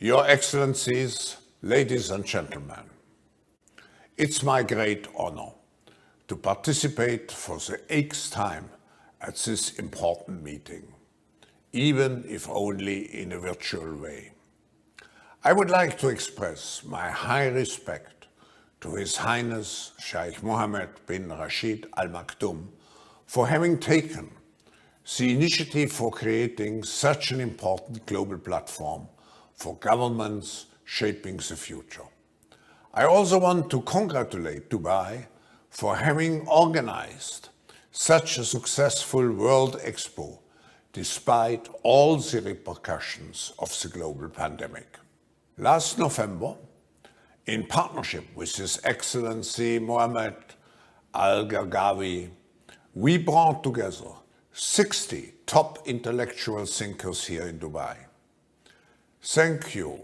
Your Excellencies, ladies and gentlemen, it's my great honor to participate for the 8th time at this important meeting, even if only in a virtual way. I would like to express my high respect to His Highness Sheikh Mohammed bin Rashid Al Maktoum for having taken the initiative for creating such an important global platform for governments shaping the future. I also want to congratulate Dubai for having organized such a successful World Expo despite all the repercussions of the global pandemic. Last November, in partnership with His Excellency Mohammed Al Gargawi, we brought together 60 top intellectual thinkers here in Dubai. Thank you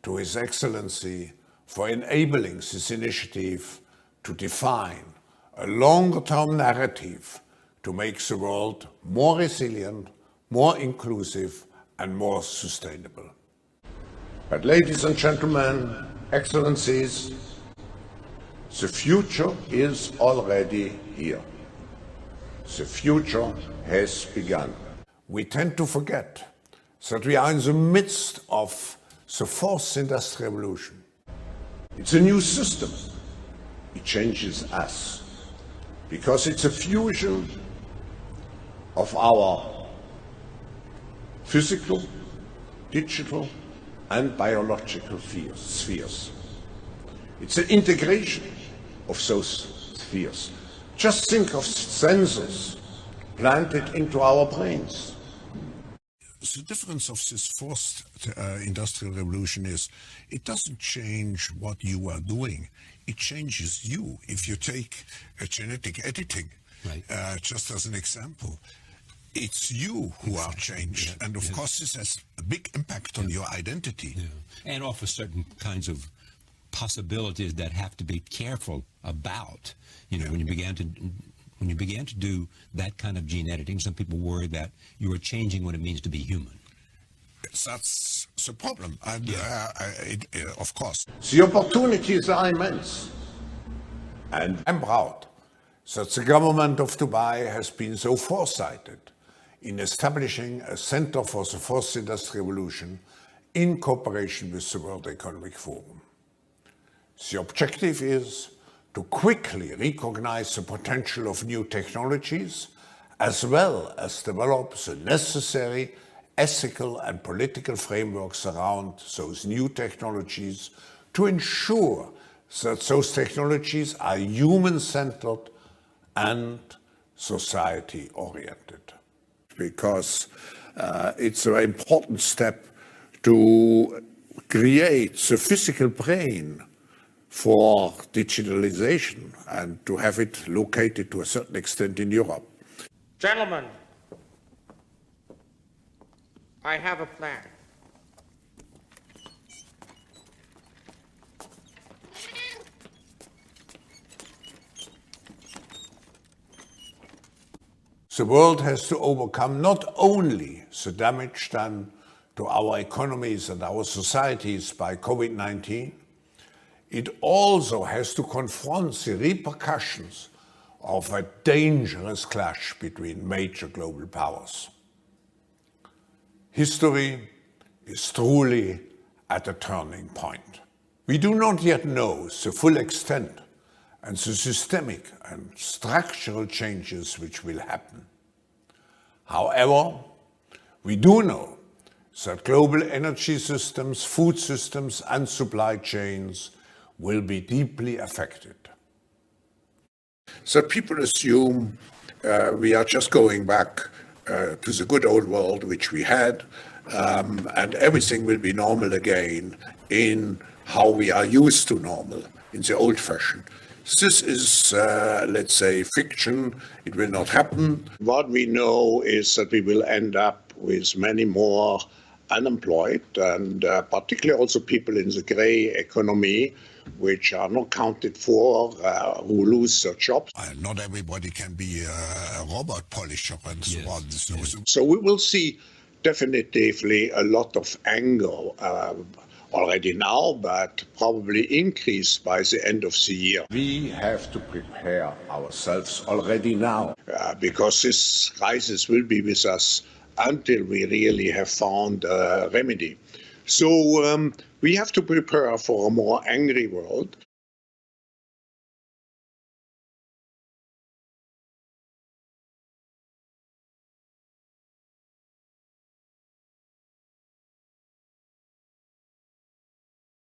to His Excellency for enabling this initiative to define a longer-term narrative to make the world more resilient, more inclusive, and more sustainable. But ladies and gentlemen, Excellencies, the future is already here. The future has begun. We tend to forget that we are in the midst of the 4th industrial revolution. It's a new system. It changes us because it's a fusion of our physical, digital, and biological spheres. It's an integration of those spheres. Just think of sensors planted into our brains. The difference of this 4th industrial revolution is it doesn't change what you are doing. It changes you. If you take genetic editing, right. Just as an example, it's you who are changed. Yeah, and of course, this has a big impact on your identity. Yeah. And offers certain kinds of possibilities that have to be careful about. You know, when you began to do that kind of gene editing, some people worry that you are changing what it means to be human. That's the problem, and of course. The opportunities are immense. And I'm proud that the government of Dubai has been so foresighted in establishing a Center for the 4th Industrial Revolution in cooperation with the World Economic Forum. The objective is to quickly recognize the potential of new technologies, as well as develop the necessary ethical and political frameworks around those new technologies to ensure that those technologies are human-centered and society-oriented. Because it's an important step to create the physical brain for digitalization and to have it located to a certain extent in Europe. Gentlemen, I have a plan. The world has to overcome not only the damage done to our economies and our societies by COVID-19, it also has to confront the repercussions of a dangerous clash between major global powers. History is truly at a turning point. We do not yet know the full extent and the systemic and structural changes which will happen. However, we do know that global energy systems, food systems, and supply chains will be deeply affected. So people assume we are just going back to the good old world which we had, and everything will be normal again in how we are used to normal, in the old fashion. This is, let's say, fiction. It will not happen. What we know is that we will end up with many more unemployed, and particularly also people in the gray economy, which are not counted for, who lose their jobs. Not everybody can be a robot polisher and so on. So we will see definitively a lot of anger already now, but probably increased by the end of the year. We have to prepare ourselves already now because this crisis will be with us until we really have found a remedy. So we have to prepare for a more angry world.